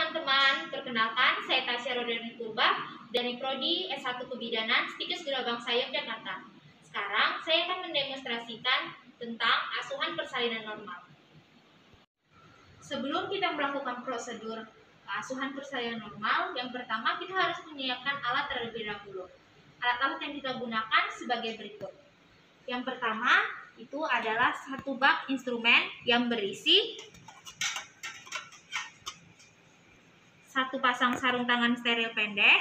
teman-teman, perkenalkan saya Tasya Rodani Purba dari Prodi S1 Kebidanan Stikes Gerabang Sayap Jakarta. Sekarang saya akan mendemonstrasikan tentang asuhan persalinan normal. Sebelum kita melakukan prosedur asuhan persalinan normal, yang pertama kita harus menyiapkan alat terlebih dahulu. Alat-alat yang kita gunakan sebagai berikut. Yang pertama itu adalah satu bak instrumen yang berisi satu pasang sarung tangan steril pendek,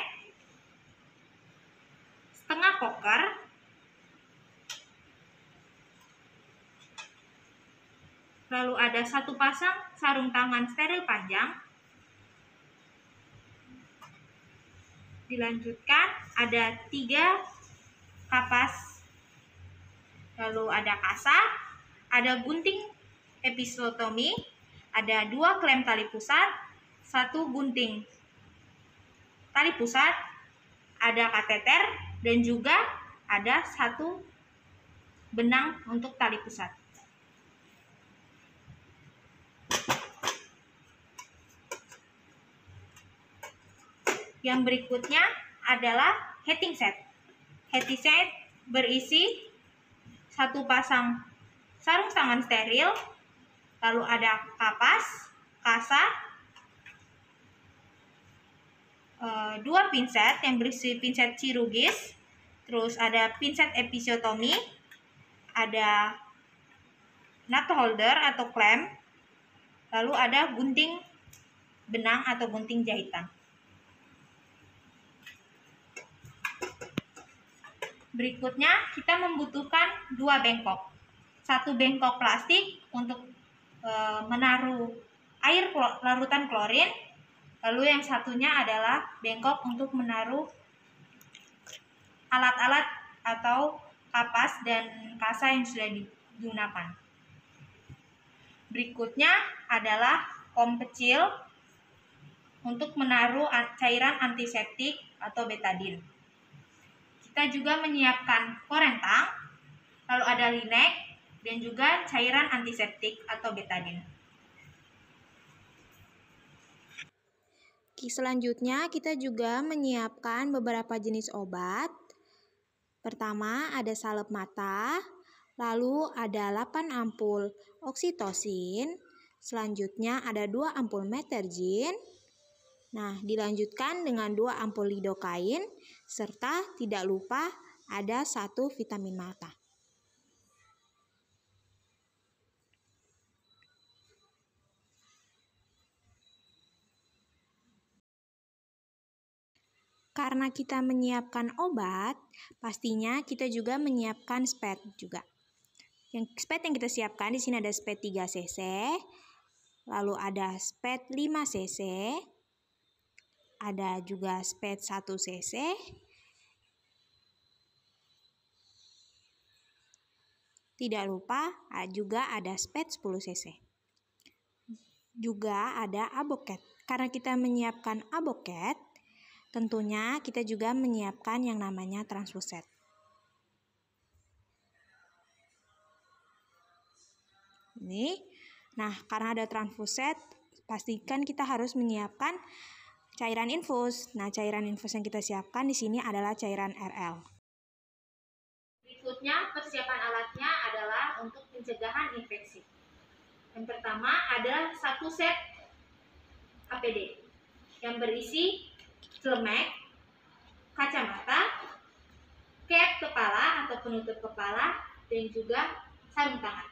setengah koker, lalu ada satu pasang sarung tangan steril panjang, dilanjutkan ada 3 kapas, lalu ada kasa, ada gunting episiotomi, ada 2 klem tali pusat, 1 gunting tali pusat, ada kateter, dan juga ada 1 benang untuk tali pusat. Yang berikutnya adalah heating set. Heating set berisi 1 pasang sarung tangan steril, lalu ada kapas, kasa, 2 pinset yang berisi pinset chirurgis, terus ada pinset episiotomi, ada nut holder atau klem, lalu ada gunting benang atau gunting jahitan. Berikutnya kita membutuhkan 2 bengkok. 1 bengkok plastik untuk menaruh air larutan klorin, lalu yang satunya adalah bengkok untuk menaruh alat-alat atau kapas dan kasa yang sudah digunakan. Berikutnya adalah kom kecil untuk menaruh cairan antiseptik atau betadin. Kita juga menyiapkan korentang, lalu ada linek, dan juga cairan antiseptik atau betadin. Selanjutnya kita juga menyiapkan beberapa jenis obat. Pertama ada salep mata, lalu ada 8 ampul oksitosin, selanjutnya ada 2 ampul metergin. Nah, dilanjutkan dengan 2 ampul lidokain, serta tidak lupa ada 1 vitamin mata. Karena kita menyiapkan obat, pastinya kita juga menyiapkan spet juga. Yang spet yang kita siapkan di sini ada spet 3 cc, lalu ada spet 5 cc, ada juga spet 1 cc, tidak lupa juga ada spet 10 cc. Juga ada aboket. Karena kita menyiapkan aboket, tentunya kita juga menyiapkan yang namanya transfuset. Ini, nah karena ada transfuset, pastikan kita harus menyiapkan cairan infus. Nah, cairan infus yang kita siapkan di sini adalah cairan RL. Berikutnya persiapan alatnya adalah untuk pencegahan infeksi. Yang pertama adalah 1 set APD yang berisi celemek, kacamata, cap kepala atau penutup kepala, dan juga sarung tangan.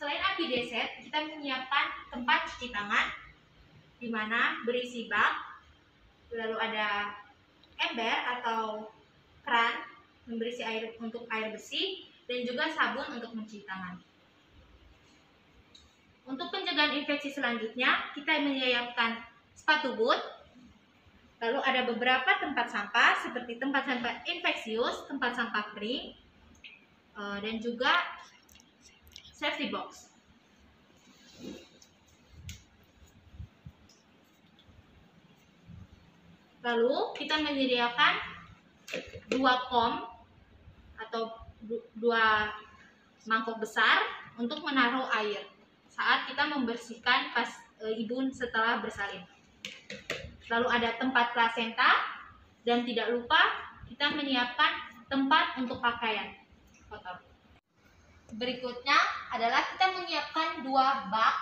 Selain APD set, kita menyiapkan tempat cuci tangan, di mana berisi bak, lalu ada ember atau keran yang berisi air untuk air bersih, dan juga sabun untuk mencuci tangan. Untuk pencegahan infeksi selanjutnya, kita menyiapkan sepatu boot, lalu ada beberapa tempat sampah seperti tempat sampah infeksius, tempat sampah kering, dan juga safety box. Lalu kita menyediakan 2 kom atau 2 mangkok besar untuk menaruh air saat kita membersihkan ibu setelah bersalin. Lalu ada tempat plasenta, dan tidak lupa kita menyiapkan tempat untuk pakaian kotor. Berikutnya adalah kita menyiapkan 2 bak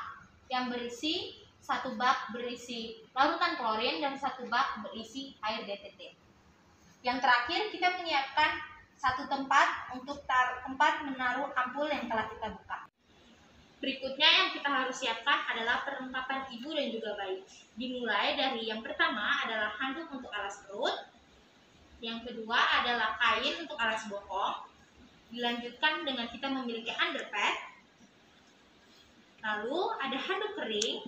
yang berisi, 1 bak berisi larutan klorin dan 1 bak berisi air DTT. Yang terakhir kita menyiapkan 1 tempat untuk tempat menaruh ampul yang telah kita buka. Berikutnya yang kita harus siapkan adalah perlengkapan ibu dan juga bayi. Dimulai dari yang pertama adalah handuk untuk alas perut, yang kedua adalah kain untuk alas bokong, dilanjutkan dengan kita memiliki underpad, lalu ada handuk kering,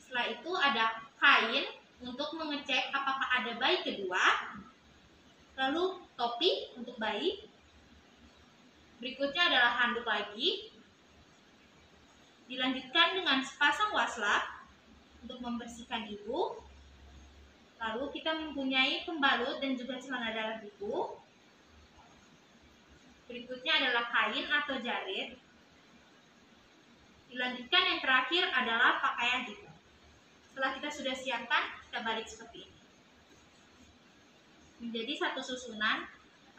setelah itu ada kain untuk mengecek apakah ada bayi kedua, lalu topi untuk bayi, berikutnya adalah handuk lagi, dilanjutkan dengan sepasang waslap untuk membersihkan ibu. Lalu kita mempunyai pembalut dan juga celana dalam ibu. Berikutnya adalah kain atau jarit. Dilanjutkan yang terakhir adalah pakaian ibu. Setelah kita sudah siapkan, kita balik seperti ini. Menjadi satu susunan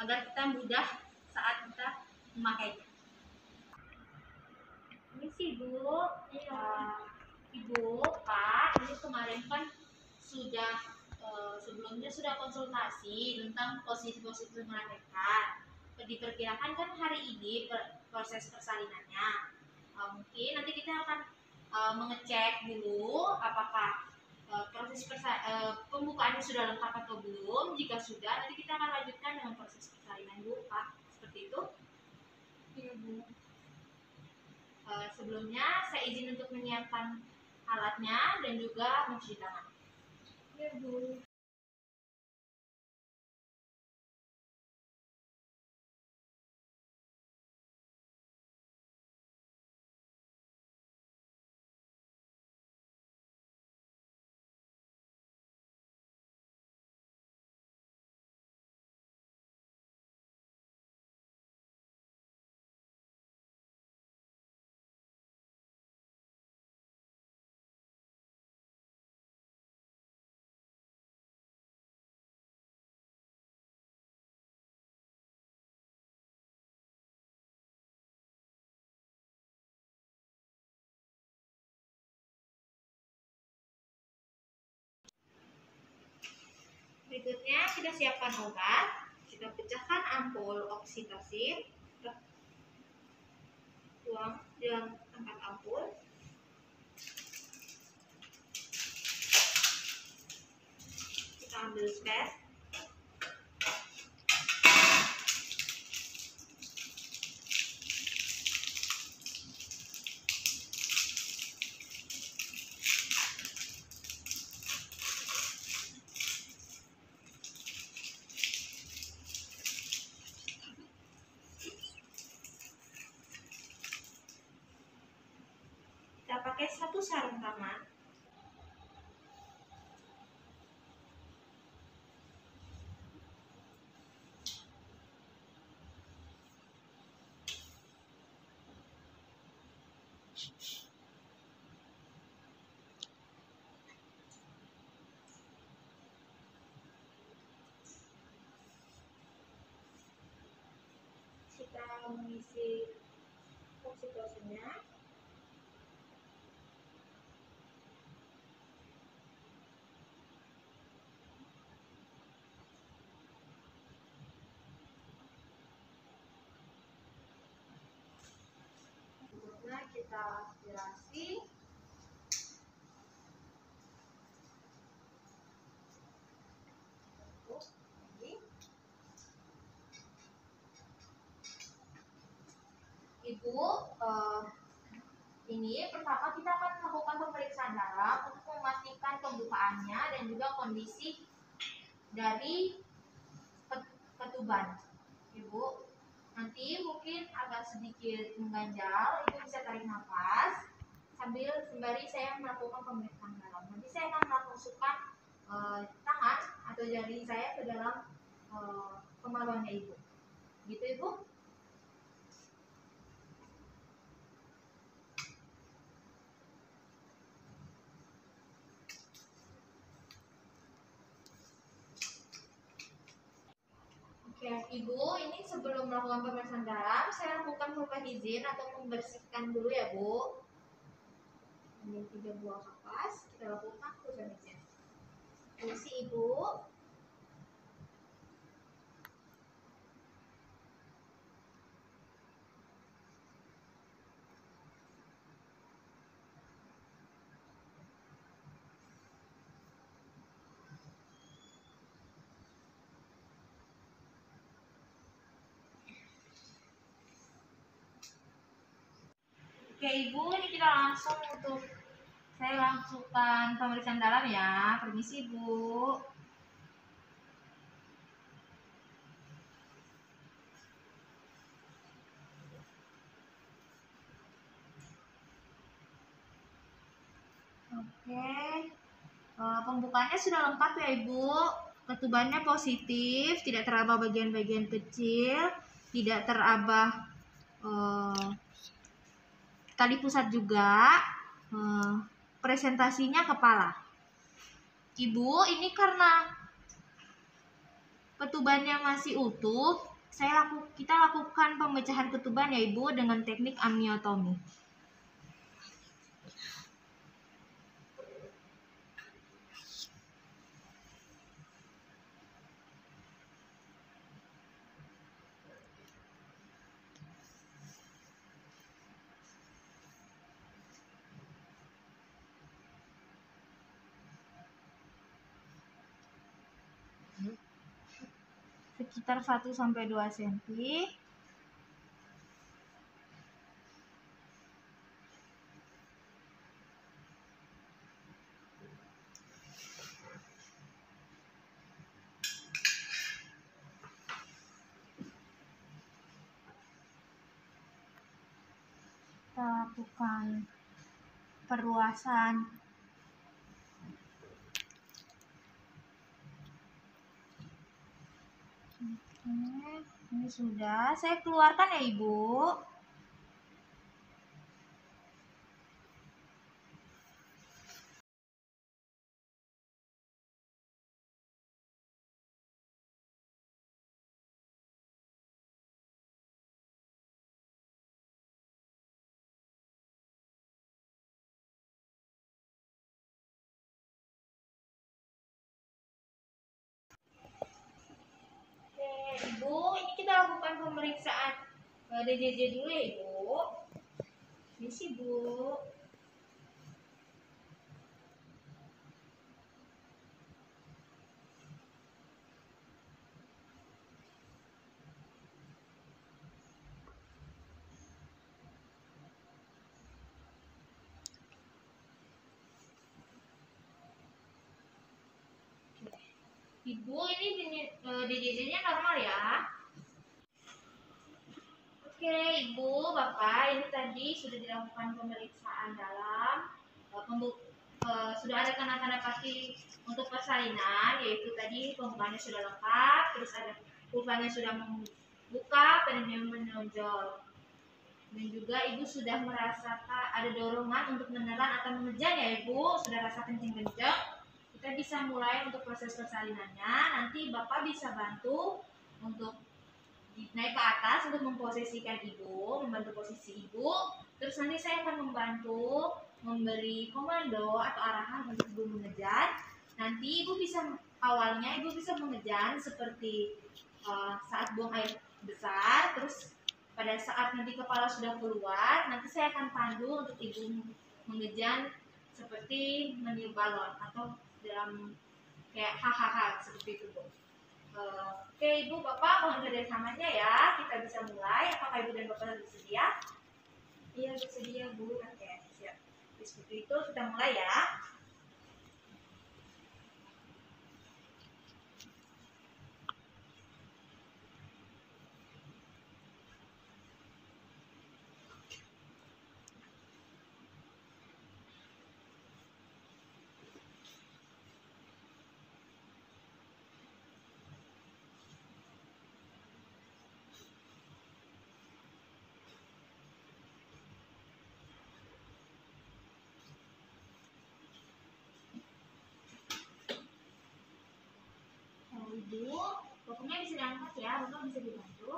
agar kita mudah saat kita memakainya. Ini sih Bu, Ibu, Pak, ini kemarin kan sudah sebelumnya sudah konsultasi tentang posisi-posisi melahirkan. Diperkirakan kan hari ini proses persalinannya. Mungkin nanti kita akan mengecek dulu apakah proses pembukaannya sudah lengkap atau belum. Jika sudah, nanti kita akan lanjutkan dengan proses persalinan dulu, Pak. Seperti itu. Iya, Bu. Sebelumnya saya izin untuk menyiapkan alatnya dan juga mencuci tangan. Ya, Bu. Berikutnya kita siapkan obat. Kita pecahkan ampul oksitosin, tuang di dalam tempat ampul. Kita ambil spet. Kita pakai 1 sarung tangan. Kita mengisi oksitosinnya. Berikutnya kita aspirasi. Ibu, ini pertama kita akan melakukan pemeriksaan darah untuk memastikan pembukaannya dan juga kondisi dari ketuban. Ibu, nanti mungkin agak sedikit mengganjal, Ibu bisa tarik nafas sembari saya melakukan pemeriksaan darah. Nanti saya akan memasukkan tangan atau jari saya ke dalam kemaluannya Ibu. Gitu Ibu? Ibu, ini sebelum melakukan pemeriksaan dalam, saya lakukan buka izin atau membersihkan dulu ya, Bu. Ambil 3 buah kapas, kita lakukan buka izin. Isi Ibu. Oke Ibu, ini kita langsung saya langsungkan pemeriksaan dalam ya. Permisi Bu. Oke, pembukaannya sudah lengkap ya Ibu. Ketubannya positif, tidak teraba bagian-bagian kecil, tidak teraba tali pusat juga. Presentasinya kepala. Ibu, ini karena ketubannya masih utuh, kita lakukan pemecahan ketuban ya Ibu dengan teknik amniotomi. Sekitar 1-2 cm. Kita lakukan perluasan. Oke, ini sudah. Saya keluarkan ya Ibu. Oke, Ibu, ini kita lakukan pemeriksaan DJJ dulu ya Ibu. Ini sih Bu. Ibu, ini DJJ-nya normal ya. Oke, Ibu, Bapak, ini tadi sudah dilakukan pemeriksaan dalam. Sudah ada tanda-tanda pasti untuk persalinan, yaitu tadi pembukaannya sudah lengkap, terus ada pulpanya sudah membuka, perineum menonjol. Dan juga Ibu sudah merasakan ada dorongan untuk menelan atau mengejan ya Ibu, sudah rasa kencing-kencing. Kita bisa mulai untuk proses persalinannya. Nanti Bapak bisa bantu untuk naik ke atas untuk memposisikan Ibu, membantu posisi Ibu. Terus nanti saya akan membantu memberi komando atau arahan untuk Ibu mengejan. Nanti Ibu bisa awalnya Ibu bisa mengejan seperti saat buang air besar, terus pada saat nanti kepala sudah keluar, nanti saya akan pandu untuk Ibu mengejan seperti meniup balon atau dalam kayak hahaha seperti itu Bu. Oke Ibu Bapak, mohon kerjasamanya ya. Kita bisa mulai. Apakah Ibu dan Bapak bersedia? Iya bersedia Bu. Oke siap. Seperti itu kita mulai ya. Ibu, Pokoknya bisa diangkat ya, Bapak bisa dibantu.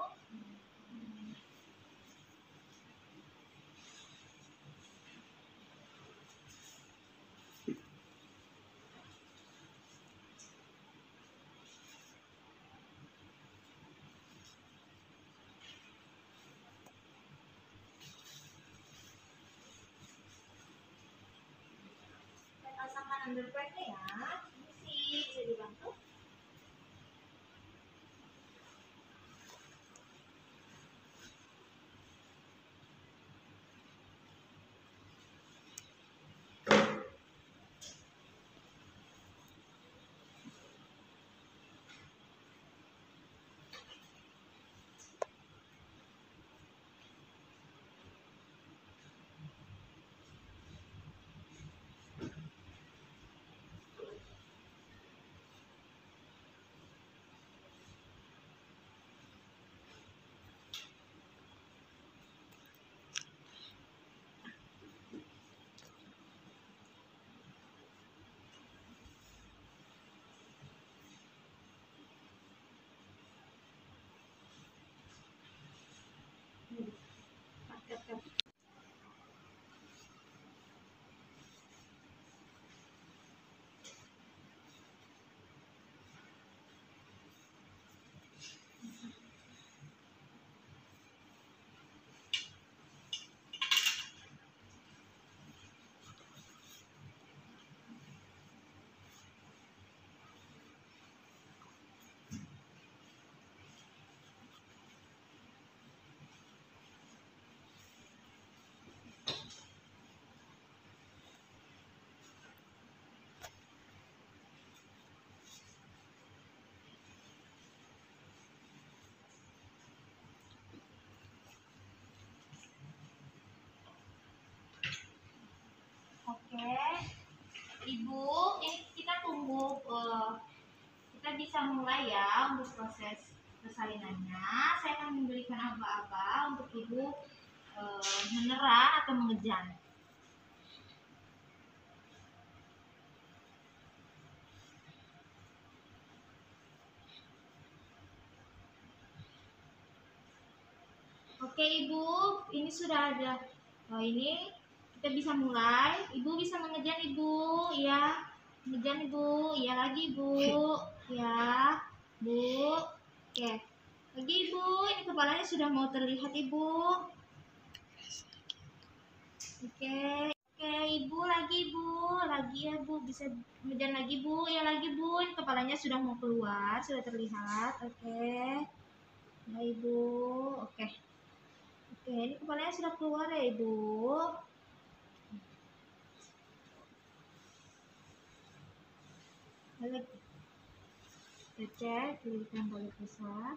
Saya pasangkan underpad-nya ya. Ini bisa dibantu. Oke, Ibu, ini kita tunggu, kita bisa mulai ya untuk proses persalinannya. Saya akan memberikan aba-aba untuk Ibu menera atau mengejan. Oke Ibu, ini sudah ada. Ini kita bisa mulai. Ibu bisa mengejan Ibu, ya. Mengejan Ibu, ya lagi Ibu, ya. Bu, oke. Lagi Ibu, ini kepalanya sudah mau terlihat Ibu. Oke, Ibu lagi ya Bu, bisa mengejan lagi Bu, ya lagi Bu. Ini kepalanya sudah mau keluar, sudah terlihat. Oke, ya Ibu, oke. Oke, ini kepalanya sudah keluar ya Ibu. Lalu kita cek, berikan balik besar.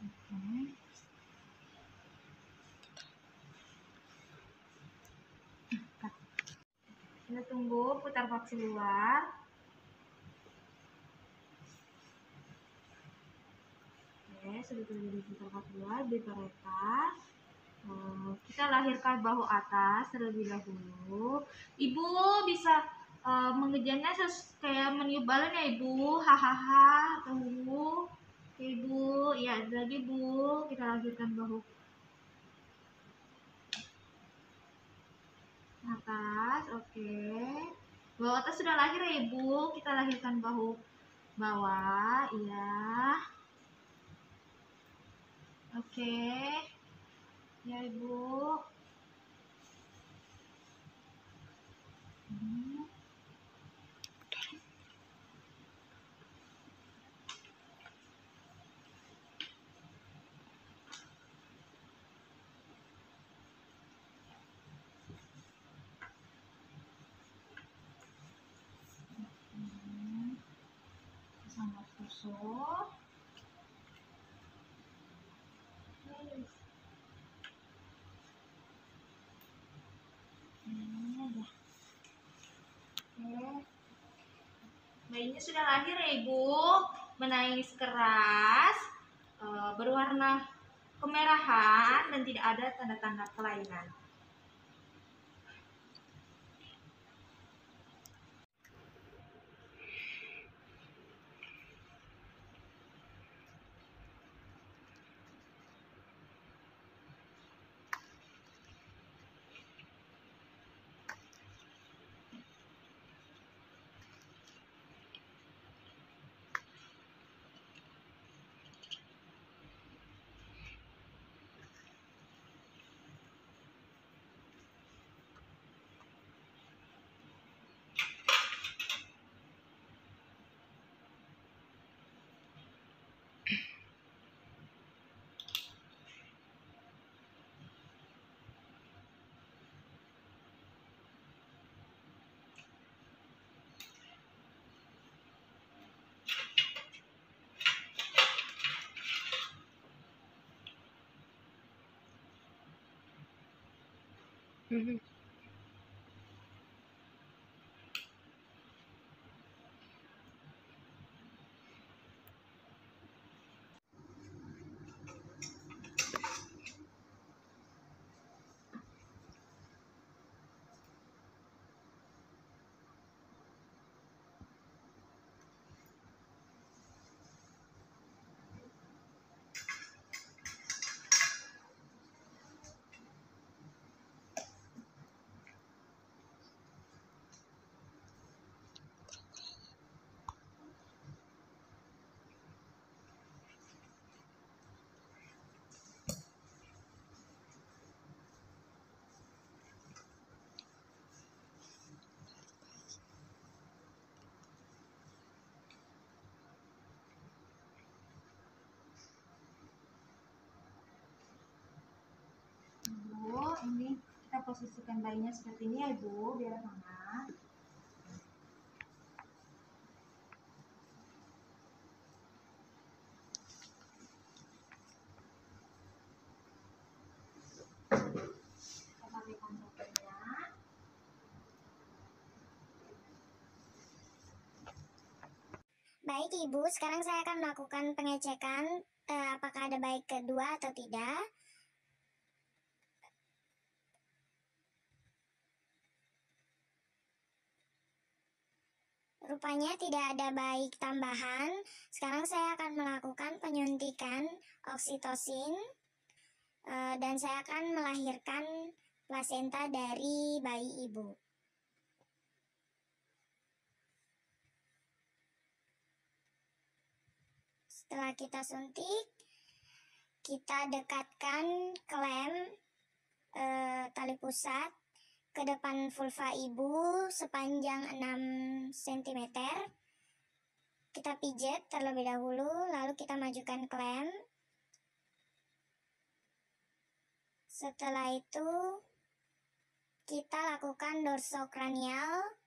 Oke. Kita tunggu putar vaksin luar. Oke, sudah terjadi putar vaksin luar, diperlepas. Kita lahirkan bahu atas terlebih dahulu. Ibu bisa mengejarnya kayak meniup balon ya Ibu, hahaha, tahu. Oke Ibu, ya lagi Bu, kita lahirkan bahu atas. Oke, bahu atas sudah lahir ya Ibu, kita lahirkan bahu bawah, iya. Oke, ya Ibu. Sangat tusuk. Bayinya sudah lahir ya Ibu, menangis keras, berwarna kemerahan dan tidak ada tanda-tanda kelainan. Ibu, ini kita posisikan bayinya seperti ini ya Ibu, biar hangat. Kita pakai kantongnya. Baik Ibu, sekarang saya akan melakukan pengecekan apakah ada bayi kedua atau tidak. Rupanya tidak ada bayi tambahan. Sekarang saya akan melakukan penyuntikan oksitosin dan saya akan melahirkan plasenta dari bayi ibu. Setelah kita suntik, kita dekatkan klem tali pusat ke depan vulva ibu sepanjang 6 cm. Kita pijat terlebih dahulu, lalu kita majukan klem. Setelah itu, kita lakukan dorsokranial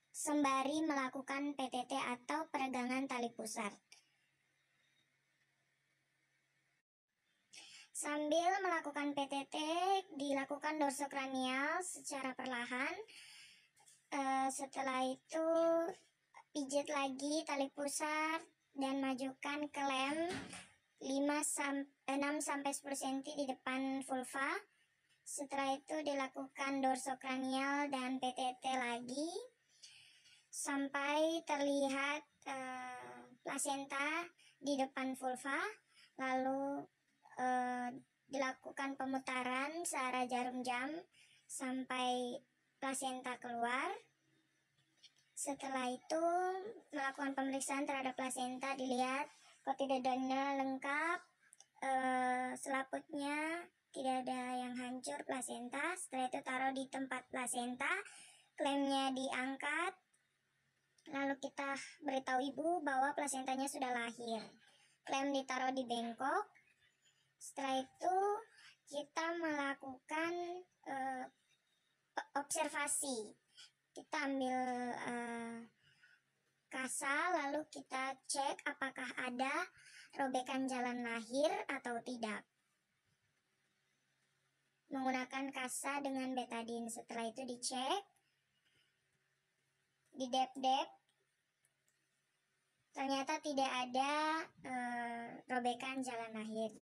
sembari melakukan PTT atau peregangan tali pusat. Sambil melakukan PTT, dilakukan dorsokranial secara perlahan. Setelah itu, pijat lagi tali pusat dan majukan klem 6-10 cm di depan vulva. Setelah itu dilakukan dorsokranial dan PTT lagi sampai terlihat plasenta di depan vulva. Lalu dilakukan pemutaran searah jarum jam sampai plasenta keluar. Setelah itu melakukan pemeriksaan terhadap plasenta, dilihat kotiledonnya lengkap, selaputnya tidak ada yang hancur plasenta. Setelah itu taruh di tempat plasenta, klemnya diangkat, lalu kita beritahu ibu bahwa plasentanya sudah lahir. Klem ditaruh di bengkok. Setelah itu kita melakukan observasi. Kita ambil kasa, lalu kita cek apakah ada robekan jalan lahir atau tidak. Menggunakan kasa dengan betadin. Setelah itu dicek, didep-dep, ternyata tidak ada robekan jalan lahir.